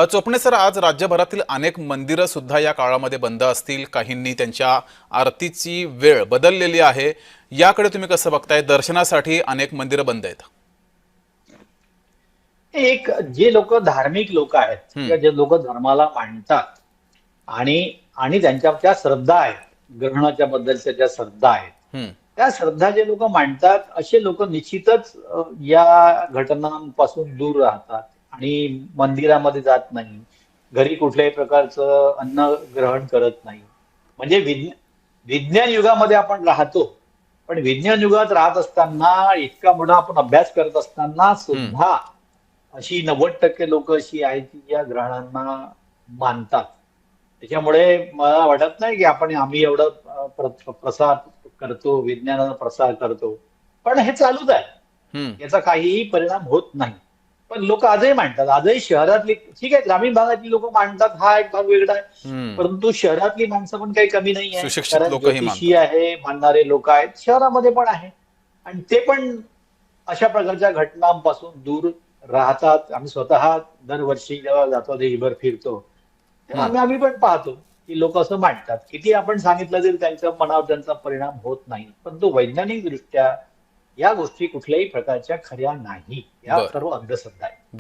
चोपणे sir, आज राज्यभरातील अनेक मंदिरं सुद्धा या काळामध्ये बंद असतील. काहींनी त्यांच्या आरतीची वेळ बदललेली आहे. याकडे तुम्ही कसं बघताय? दर्शनासाठी अनेक मंदिरं बंद आहेत. एक जे लोक धार्मिक लोक आहेत हम्म. किंवा जे लोक धर्माला मानतात आणि आणि त्यांच्या ज्या श्रद्धा आहेत, ग्रहणाच्या बद्दलच्या ज्या श्रद्धा आहेत, हम्म. त्या श्रद्धा जे लोक मांडतात असे लोक निश्चितच या घटनांपासून दूर राहतात आणि मंदिरामध्ये जात नाही, घरी कुठल्याही प्रकारचं अन्न ग्रहण करत नाही. म्हणजे विज्ञान युगामध्ये आपण राहतो, पण विज्ञान युगात राहत असताना इतका मोठा आपण अभ्यास करत असताना हम्म. सुद्धा अशी 90% लोक अशी आहेत की या ग्रहणांना मानतात. त्याच्यामुळे मला वाटत नाही की आम्ही एवढं प्रसार करतो, विज्ञानाचा प्रसार करतो, पण हे चालूच आहे. हम्म. याचा काहीही परिणाम होत नाही. पण लोक आजही मांडतात. आजही शहरातली, ठीक आहे, ग्रामीण भागातली लोक मांडतात, हा एक भाग वेगळा आहे. हम्म. परंतु शहरातली माणसं पण काही कमी नाही आहे, सुशिक्षित कारण लोकही ज्योतिषी मानतात. आहे, मानणारे लोक आहेत, शहरामध्ये पण आहे. आणि ते पण अशा प्रकारच्या घटनांपासून दूर राहतात. आम्ही स्वतः दरवर्षी जेव्हा जातो, देशभर फिरतो, तेव्हा हम्म. आम्ही पण पाहतो की लोक असं मांडतात. किती आपण सांगितलं तरी त्यांच्या मनावर त्यांचा परिणाम होत नाही. पण तो वैज्ञानिक दृष्ट्या या गोष्टी कुठल्याही प्रकारच्या खऱ्या नाही. या बर सर्व अंधश्रद्धा आहेत. बर